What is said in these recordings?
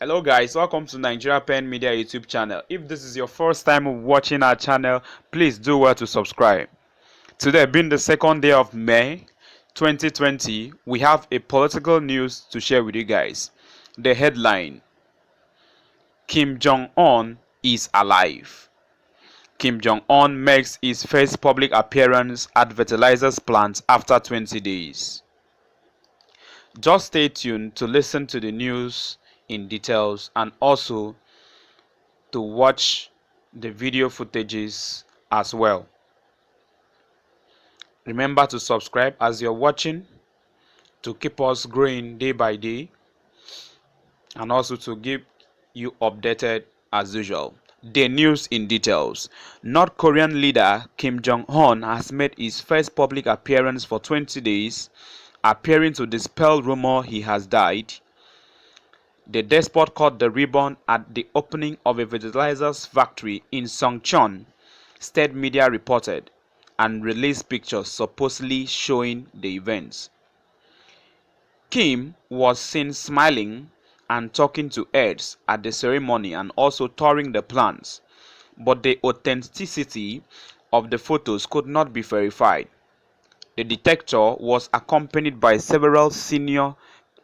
Hello guys, welcome to Nigeria Pen Media YouTube channel. If this is your first time watching our channel, please do well to subscribe. Today being the second day of May 2020, we have a political news to share with you guys. The headline: Kim Jong-Un is alive. Kim Jong-un makes his first public appearance at Fertilizer's plant after 20 days. Just stay tuned to listen to the news in details and also to watch the video footages as well. Remember to subscribe as you're watching to keep us growing day by day and also to keep you updated as usual. The news in details. North Korean leader Kim Jong-un has made his first public appearance for 20 days, appearing to dispel rumor he has died. The despot cut the ribbon at the opening of a fertilizers factory in Sunchon, state media reported, and released pictures supposedly showing the events. Kim was seen smiling and talking to aides at the ceremony and also touring the plants, but the authenticity of the photos could not be verified. The dictator was accompanied by several senior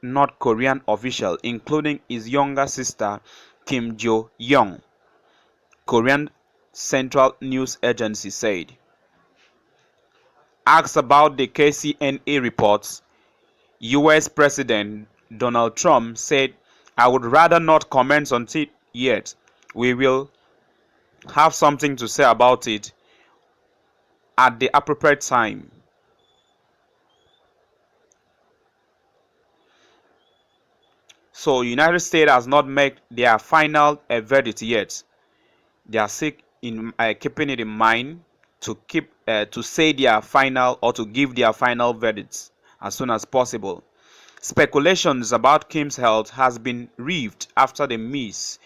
North Korean officials, including his younger sister Kim Yo Jong, Korean Central News Agency said. Asked about the KCNA reports, US President Donald Trump said, "I would rather not comment on it yet. We will have something to say about it at the appropriate time." So, United States has not made their final verdict yet. They are keeping it in mind to say their final or to give their final verdicts as soon as possible. Speculations about Kim's health has been revived after he missed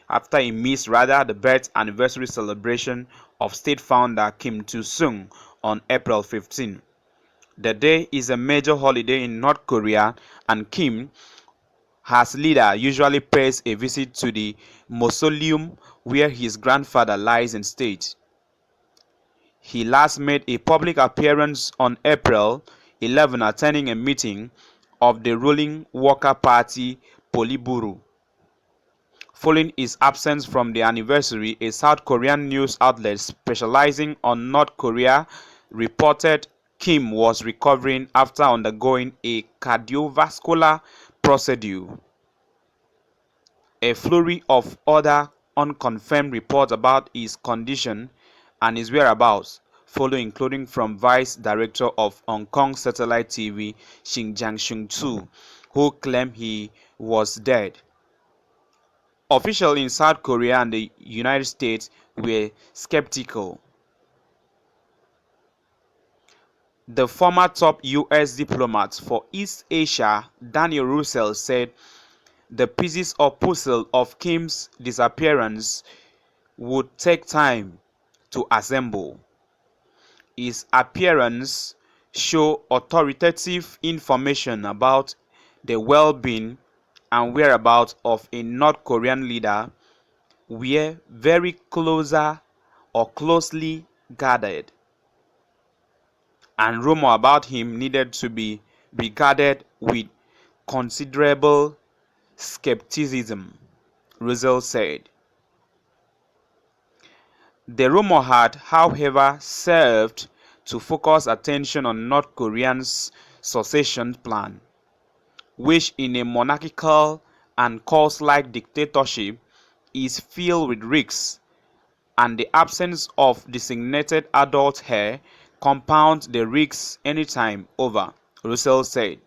the birth anniversary celebration of state founder Kim Il-sung on April 15. The day is a major holiday in North Korea, and Kim, as leader, usually pays a visit to the mausoleum where his grandfather lies in state. He last made a public appearance on April 11 attending a meeting of the ruling Worker Party Politburo. Following his absence from the anniversary, a South Korean news outlet specializing on North Korea reported Kim was recovering after undergoing a cardiovascular procedure. A flurry of other unconfirmed reports about his condition and his whereabouts follow, including from Vice Director of Hong Kong satellite TV Shin Jang-sung, who claimed he was dead. Officials in South Korea and the United States were skeptical. The former top US diplomat for East Asia, Daniel Russell, said the pieces of puzzle of Kim's disappearance would take time to assemble. His appearance showed authoritative information about the well-being and whereabouts of a North Korean leader were very closely guarded, and rumor about him needed to be regarded with considerable skepticism, Russell said. The rumor had, however, served to focus attention on North Korea's succession plan, which in a monarchical and cult-like dictatorship is filled with risks, and the absence of designated adult heir compounds the risks anytime over, Russell said.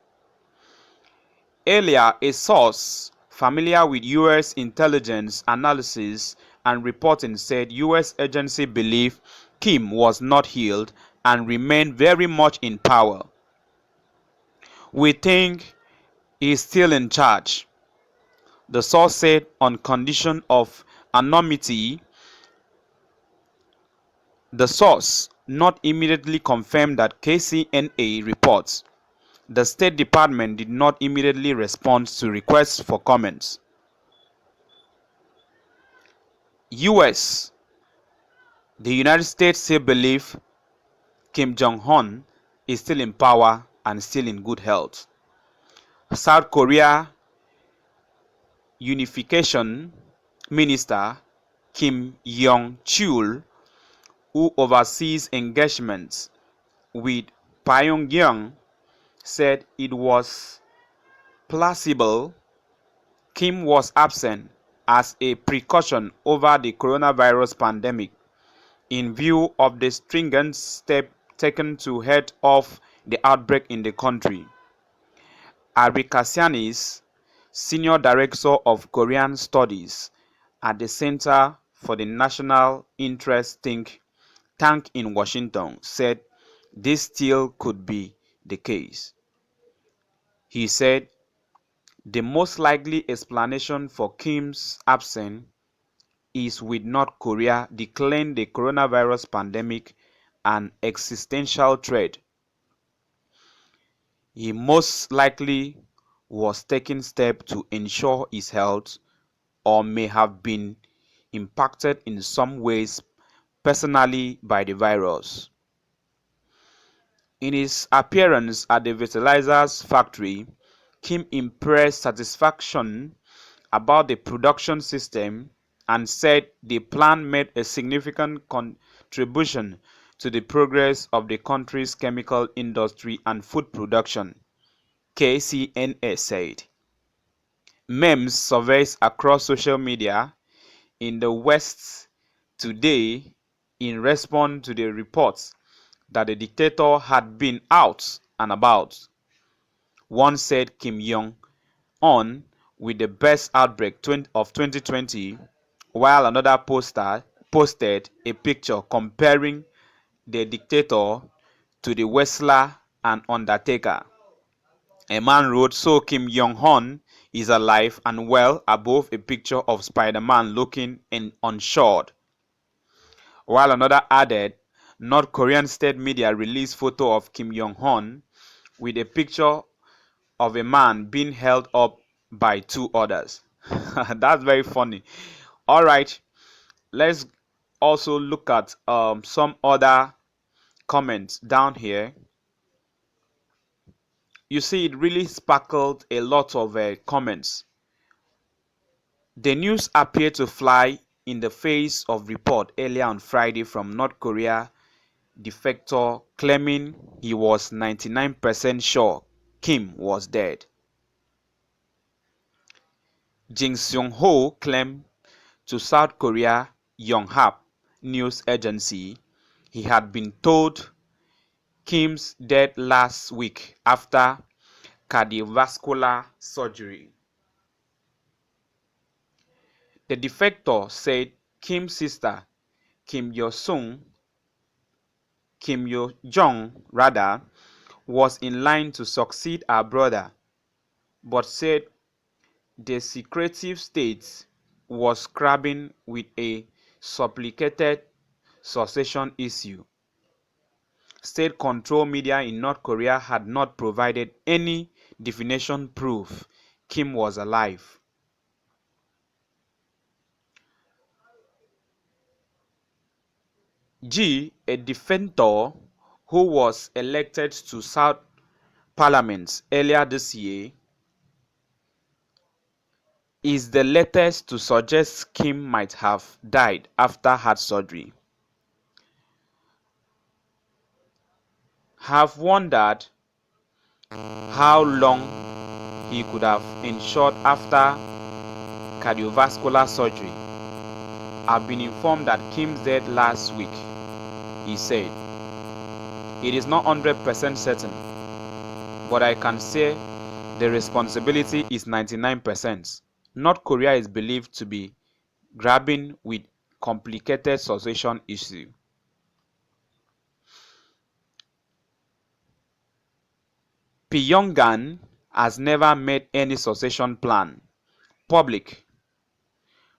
Earlier, a source familiar with U.S. intelligence analysis and reporting said U.S. agencies believe Kim was not healed and remained very much in power. "We think he's still in charge," the source said on condition of anonymity. The source not immediately confirmed that KCNA reports. The State Department did not immediately respond to requests for comments. US. The United States still believe Kim Jong-Un is still in power and still in good health. South Korea Unification Minister Kim Yo Jong, who oversees engagements with Pyongyang, said it was plausible Kim was absent as a precaution over the coronavirus pandemic in view of the stringent steps taken to head off the outbreak in the country. Ari Kassianis, Senior Director of Korean Studies at the Center for the National Interest think tank in Washington, said this still could be the case. He said the most likely explanation for Kim's absence is with North Korea declaring the coronavirus pandemic an existential threat. He most likely was taking steps to ensure his health or may have been impacted in some ways personally by the virus. In his appearance at the Fertilizer's factory, Kim expressed satisfaction about the production system and said the plant made a significant contribution to the progress of the country's chemical industry and food production, KCNA said. Memes surface across social media in the West today in response to the reports that the dictator had been out and about. One said Kim Jong-un with the best outbreak of 2020, while another posted a picture comparing the dictator to the wrestler and Undertaker. A man wrote, "So Kim Jong-un is alive and well," above a picture of Spider-Man looking unsure. While another added, North Korean state media released photo of Kim Jong-un with a picture of a man being held up by two others. That's very funny. All right, let's also look at some other comments down here. You see, it really sparkled a lot of comments. The news appeared to fly in the face of report earlier on Friday from North Korea defector claiming he was 99% sure Kim was dead. Jin Seung-ho claimed to South Korea Yonhap news agency he had been told Kim's dead last week after cardiovascular surgery. The defector said Kim's sister Kim Yo Jong was in line to succeed her brother, but said the secretive state was grappling with a complicated succession issue. State-controlled media in North Korea had not provided any definition proof Kim was alive. G, a defector who was elected to South Parliament earlier this year, is the latest to suggest Kim might have died after heart surgery. Have wondered how long he could have endured after cardiovascular surgery. I've been informed that Kim's dead last week, he said. It is not 100% certain, but I can say the responsibility is 99%. North Korea is believed to be grappling with complicated succession issue. Pyongyang has never made any succession plan public,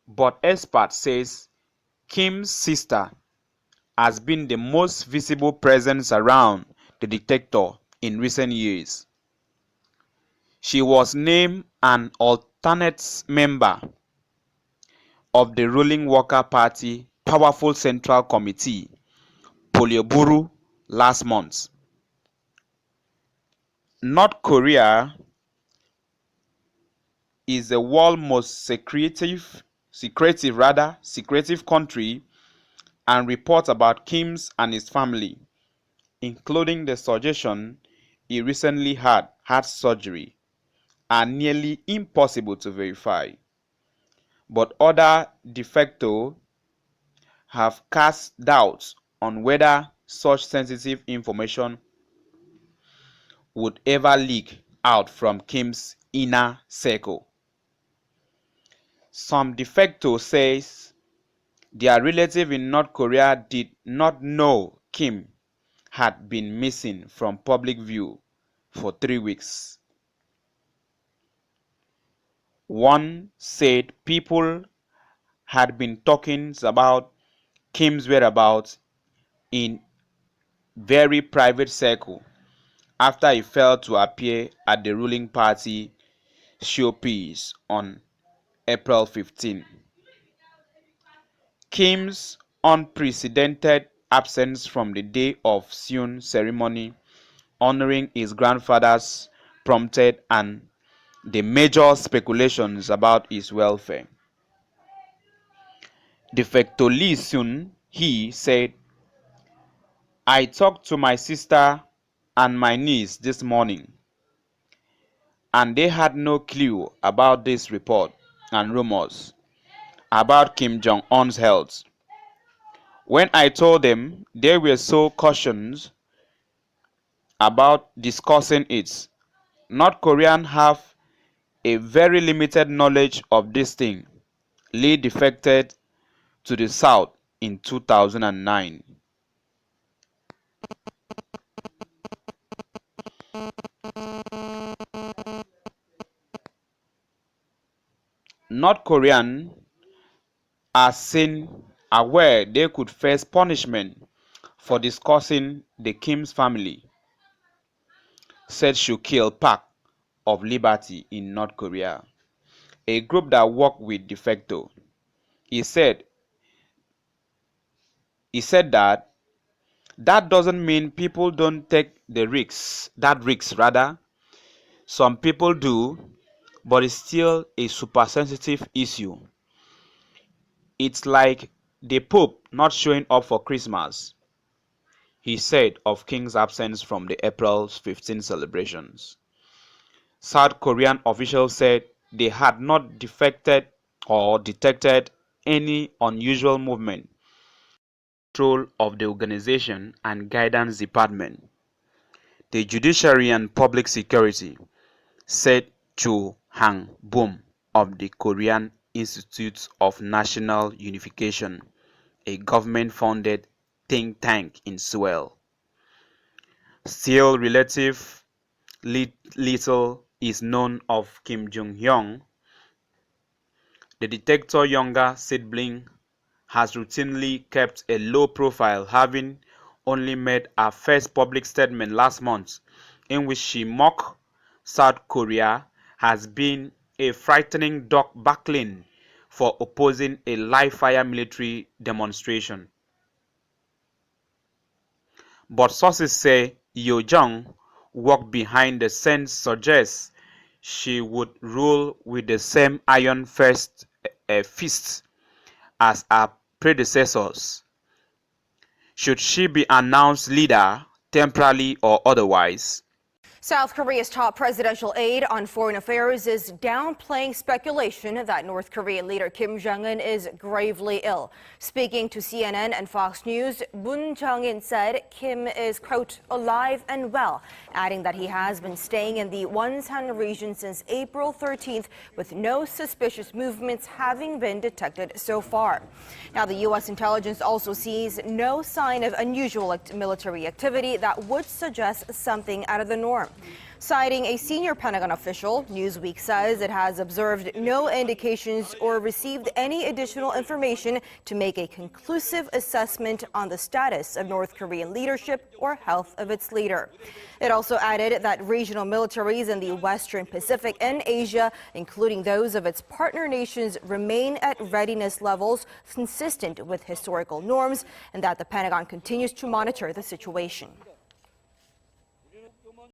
but experts says Kim's sister has been the most visible presence around the dictator in recent years. She was named an alternate member, of the ruling Worker Party Powerful Central Committee, Politburo, last month. North Korea is the world's most secretive country, and reports about Kim's and his family, including the suggestion he recently had heart surgery, are nearly impossible to verify. But other defectors have cast doubts on whether such sensitive information would ever leak out from Kim's inner circle. Some defectors say their relative in North Korea did not know Kim had been missing from public view for 3 weeks. One said people had been talking about Kim's whereabouts in very private circle after he failed to appear at the ruling party showpiece on April 15. Kim's unprecedented absence from the day of Seun ceremony honoring his grandfather's prompted and the major speculations about his welfare. Defector Lee Sun-hee said, "I talked to my sister and my niece this morning, and they had no clue about this report and rumors about Kim Jong-un's health. When I told them, they were so cautious about discussing it. North Koreans have a very limited knowledge of this thing." Lee defected to the South in 2009. North Koreans are seen aware they could face punishment for discussing the Kim's family, said Shukil Park of Liberty in North Korea, a group that worked with defectors. He said that doesn't mean people don't take the risks. Some people do, but it's still a super sensitive issue. It's like the Pope not showing up for Christmas, he said of King's absence from the April 15 celebrations. South Korean officials said they had not detected any unusual movement. Control of the organization and guidance department, the judiciary and public security, said Cho Hang-boom of the Korean Institute of National Unification, a government-funded think tank in Seoul. Still, relatively little is known of Kim Jong-un. The dictator's younger sibling has routinely kept a low profile, having only made her first public statement last month, in which she mocked South Korea as being a frightening duck battling for opposing a live-fire military demonstration. But sources say Yo Jong worked behind the scenes suggests she would rule with the same iron fist as her predecessors, should she be announced leader, temporarily or otherwise. South Korea's top presidential aide on foreign affairs is downplaying speculation that North Korean leader Kim Jong-un is gravely ill. Speaking to CNN and Fox News, Moon Jong-in said Kim is, quote, alive and well, adding that he has been staying in the Wonsan region since April 13th with no suspicious movements having been detected so far. Now, the U.S. intelligence also sees no sign of unusual military activity that would suggest something out of the norm. Citing a senior Pentagon official, Newsweek says it has observed no indications or received any additional information to make a conclusive assessment on the status of North Korean leadership or health of its leader. It also added that regional militaries in the Western Pacific and Asia, including those of its partner nations, remain at readiness levels consistent with historical norms, and that the Pentagon continues to monitor the situation.